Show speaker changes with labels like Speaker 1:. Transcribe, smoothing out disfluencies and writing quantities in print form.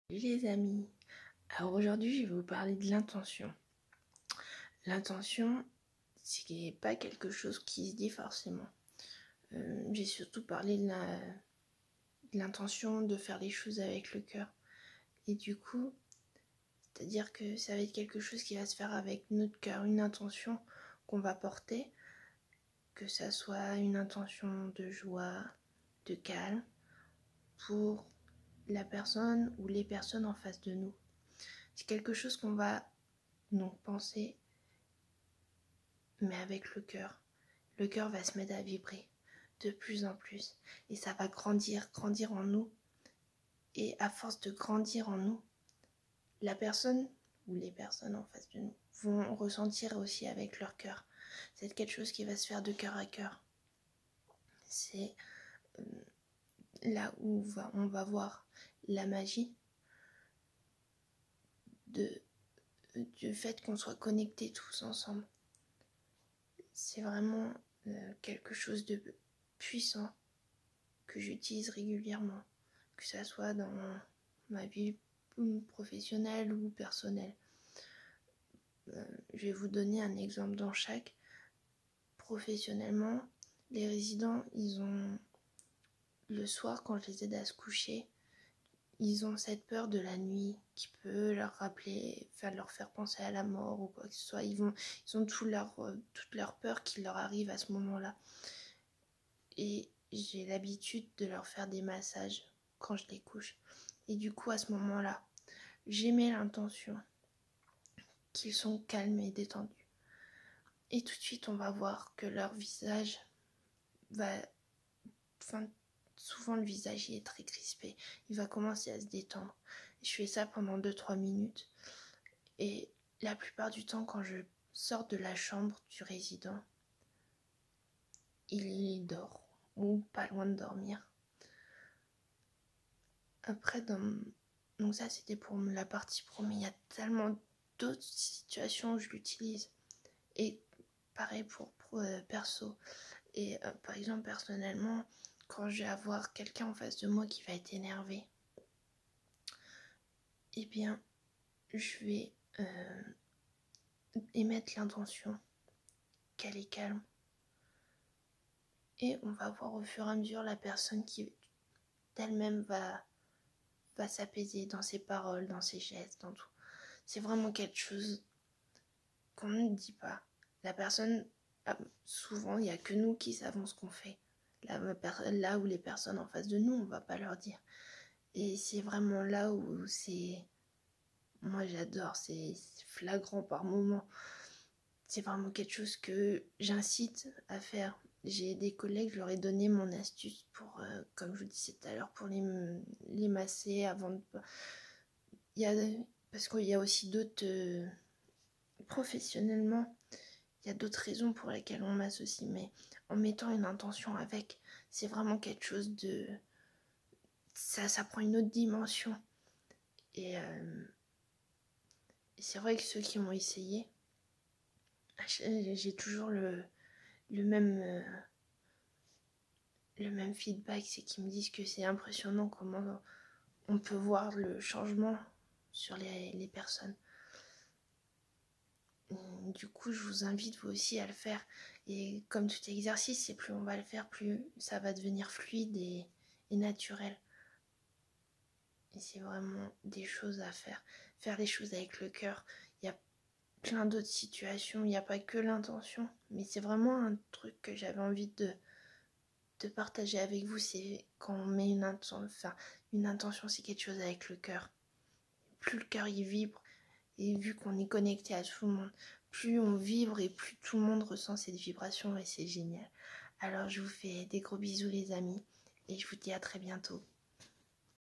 Speaker 1: Salut les amis, alors aujourd'hui je vais vous parler de l'intention. L'intention, c'est pas quelque chose qui se dit forcément. J'ai surtout parlé de l'intention de faire les choses avec le cœur. Et du coup, c'est-à-dire que ça va être quelque chose qui va se faire avec notre cœur, une intention qu'on va porter, que ça soit une intention de joie, de calme, pour la personne ou les personnes en face de nous. C'est quelque chose qu'on va donc penser, mais avec le cœur. Le cœur va se mettre à vibrer de plus en plus et ça va grandir en nous. Et à force de grandir en nous, la personne ou les personnes en face de nous vont ressentir aussi avec leur cœur. C'est quelque chose qui va se faire de cœur à cœur. C'est là où on va voir la magie du fait qu'on soit connectés tous ensemble. C'est vraiment quelque chose de puissant que j'utilise régulièrement, que ça soit dans ma vie professionnelle ou personnelle. Je vais vous donner un exemple dans chaque. Professionnellement, les résidents, ils ont le soir, quand je les aide à se coucher, ils ont cette peur de la nuit qui peut leur rappeler, leur faire penser à la mort ou quoi que ce soit. Ils ont toute leur peur qui leur arrive à ce moment-là. Et j'ai l'habitude de leur faire des massages quand je les couche. Et du coup, à ce moment-là, j'émets l'intention qu'ils sont calmes et détendus. Et tout de suite, on va voir que leur visage va... souvent, le visage il est très crispé. Il va commencer à se détendre. Je fais ça pendant 2-3 minutes. Et la plupart du temps, quand je sors de la chambre du résident, il dort ou pas loin de dormir. Après, donc ça c'était pour la partie pro, mais il y a tellement d'autres situations où je l'utilise. Et pareil pour perso. Et par exemple, personnellement, quand je vais avoir quelqu'un en face de moi qui va être énervé, eh bien, je vais émettre l'intention qu'elle est calme. Et on va voir au fur et à mesure la personne qui d'elle-même va s'apaiser dans ses paroles, dans ses gestes, dans tout. C'est vraiment quelque chose qu'on ne dit pas. La personne, souvent, il n'y a que nous qui savons ce qu'on fait. Là où les personnes en face de nous, on ne va pas leur dire. Et c'est vraiment là où c'est... Moi, j'adore, c'est flagrant par moments. C'est vraiment quelque chose que j'incite à faire. J'ai des collègues, je leur ai donné mon astuce pour, comme je vous disais tout à l'heure, pour les masser avant de... Parce qu'il y a aussi d'autres... professionnellement, il y a d'autres raisons pour lesquelles on m'associe, mais en mettant une intention avec, c'est vraiment quelque chose de... Ça prend une autre dimension. Et c'est vrai que ceux qui m'ont essayé, j'ai toujours le même feedback, c'est qu'ils me disent que c'est impressionnant comment on peut voir le changement sur les personnes. Du coup, je vous invite vous aussi à le faire. Et comme tout exercice, plus on va le faire, plus ça va devenir fluide et naturel. Et c'est vraiment des choses à faire. Faire les choses avec le cœur. Il y a plein d'autres situations, il n'y a pas que l'intention. Mais c'est vraiment un truc que j'avais envie de partager avec vous. C'est quand on met une intention, c'est quelque chose avec le cœur. Plus le cœur il vibre, et vu qu'on est connecté à tout le monde, plus on vibre et plus tout le monde ressent cette vibration et c'est génial. Alors je vous fais des gros bisous les amis et je vous dis à très bientôt.